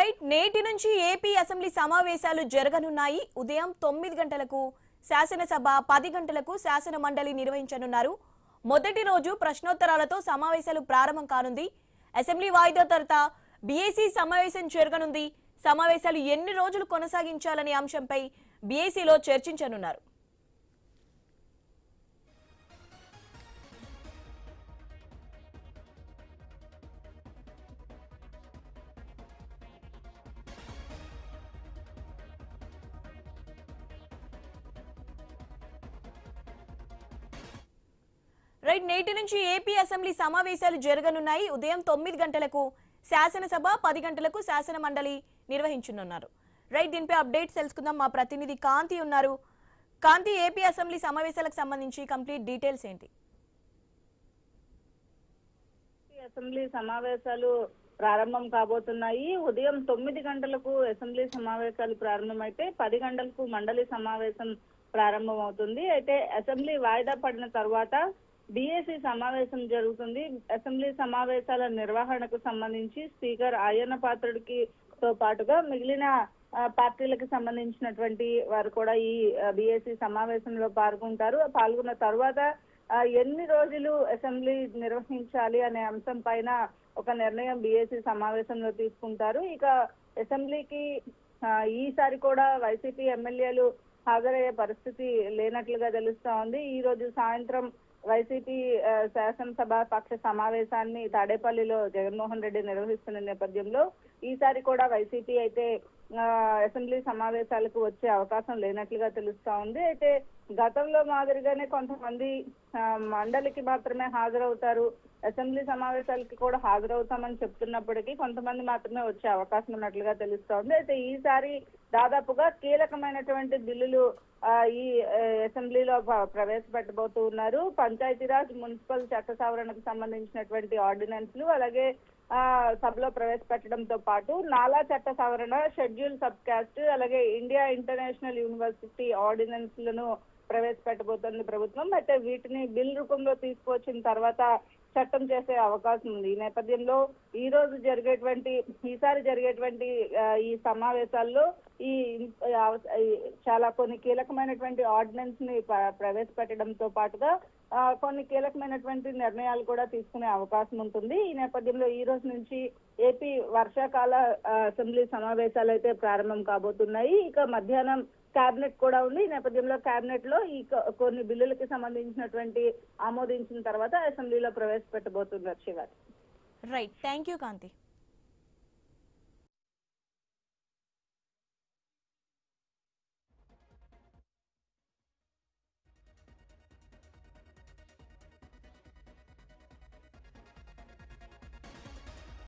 Right నేటి నుంచి AP assembly సమావేశాలు జరగనున్నాయి. ఉదయం 9 గంటలకు శాసనసభ, 10 గంటలకు శాసన మండలి నిర్వహించనున్నారు. మొదటి రోజు ప్రశ్నోత్తరాలతో సమావేశాలు ప్రారంభం కానుంది. అసెంబ్లీ వాయిదా తర్వాత బీఏసీ సమావేశం జరగనుంది. సమావేశాలు ఎన్ని రోజులు కొనసాగించాలనే అంశంపై బీఏసీలో చర్చించనున్నారు. రైట్ నేటి నుంచి ఏపీ అసెంబ్లీ సమావేశాలు జరగనున్నాయి. ఉదయం 9 గంటలకు శాసనసభ, 10 గంటలకు శాసన మండలి నిర్వహించనున్నారు. రైట్ దీనిపై అప్డేట్స్ తెలుసుకుందాం. మా ప్రతినిధి కాంతి ఉన్నారు. కాంతి, ఏపీ అసెంబ్లీ సమావేశాలకు సంబంధించి కంప్లీట్ డీటెయిల్స్ ఏంటి? అసెంబ్లీ సమావేశాలు ప్రారంభం కాబోతున్నాయి. ఉదయం 9 గంటలకు అసెంబ్లీ సమావేశాలు ప్రారంభమైతే 10 గంటలకు మండలి సమావేశం ప్రారంభం అవుతుంది. అయితే అసెంబ్లీ వాయిదా పడిన తర్వాత బీఏసీ సమావేశం జరుగుతుంది. అసెంబ్లీ సమావేశాల నిర్వహణకు సంబంధించి స్పీకర్ అయ్యన్న పాత్రుడికి తో పాటుగా మిగిలిన పార్టీలకు సంబంధించినటువంటి వారు కూడా ఈ బీఏసీ సమావేశంలో పాల్గొన్న తర్వాత ఎన్ని రోజులు అసెంబ్లీ నిర్వహించాలి అనే అంశం పైన ఒక నిర్ణయం బీఏసీ సమావేశంలో తీసుకుంటారు. ఇక అసెంబ్లీకి ఈసారి కూడా వైసీపీ ఎమ్మెల్యేలు హాజరయ్యే పరిస్థితి లేనట్లుగా తెలుస్తా ఉంది. ఈ రోజు సాయంత్రం వైసీపీ శాసనసభ పక్ష సమావేశాన్ని తాడేపల్లిలో జగన్మోహన్ రెడ్డి నిర్వహిస్తున్న నేపథ్యంలో ఈసారి కూడా వైసీపీ అయితే అసెంబ్లీ సమావేశాలకు వచ్చే అవకాశం లేనట్లుగా తెలుస్తా ఉంది. అయితే గతంలో మాదిరిగానే కొంతమంది మండలికి మాత్రమే హాజరవుతారు, అసెంబ్లీ సమావేశాలకి కూడా హాజరవుతామని చెప్తున్నప్పటికీ కొంతమంది మాత్రమే వచ్చే అవకాశం ఉన్నట్లుగా తెలుస్తా ఉంది. అయితే ఈసారి దాదాపుగా కీలకమైనటువంటి బిల్లులు ఈ అసెంబ్లీలో ప్రవేశపెట్టబోతూ ఉన్నారు. పంచాయతీరాజ్, మున్సిపల్ చట్ట సవరణకు సంబంధించినటువంటి ఆర్డినెన్స్లు అలాగే సభలో ప్రవేశపెట్టడంతో పాటు నాలా చట్ట సవరణ, షెడ్యూల్ సబ్ కాస్ట్ అలాగే ఇండియా ఇంటర్నేషనల్ యూనివర్సిటీ ఆర్డినెన్స్లను ప్రవేశపెట్టబోతోంది ప్రభుత్వం. అయితే వీటిని బిల్ రూపంలో తీసుకువచ్చిన తర్వాత చట్టం చేసే అవకాశం ఉంది. ఈ నేపథ్యంలో ఈసారి జరిగేటువంటి ఈ సమావేశాల్లో ఈ చాలా కొన్ని కీలకమైనటువంటి ఆర్డినెన్స్ ని ప్రవేశపెట్టడంతో పాటుగా కొన్ని కీలకమైనటువంటి నిర్ణయాలు కూడా తీసుకునే అవకాశం ఉంటుంది. ఈ నేపథ్యంలో ఈ రోజు నుంచి ఏపీ వర్షాకాల అసెంబ్లీ సమావేశాలు అయితే ప్రారంభం కాబోతున్నాయి. ఇక మధ్యాహ్నం కేబినెట్ కూడా ఉంది. ఈ నేపథ్యంలో కేబినెట్ లో ఈ కొన్ని బిల్లులకి సంబంధించినటువంటి ఆమోదించిన తర్వాత అసెంబ్లీలో ప్రవేశపెట్టబోతున్నారు. Shivaji. Right, thank you Kanthi.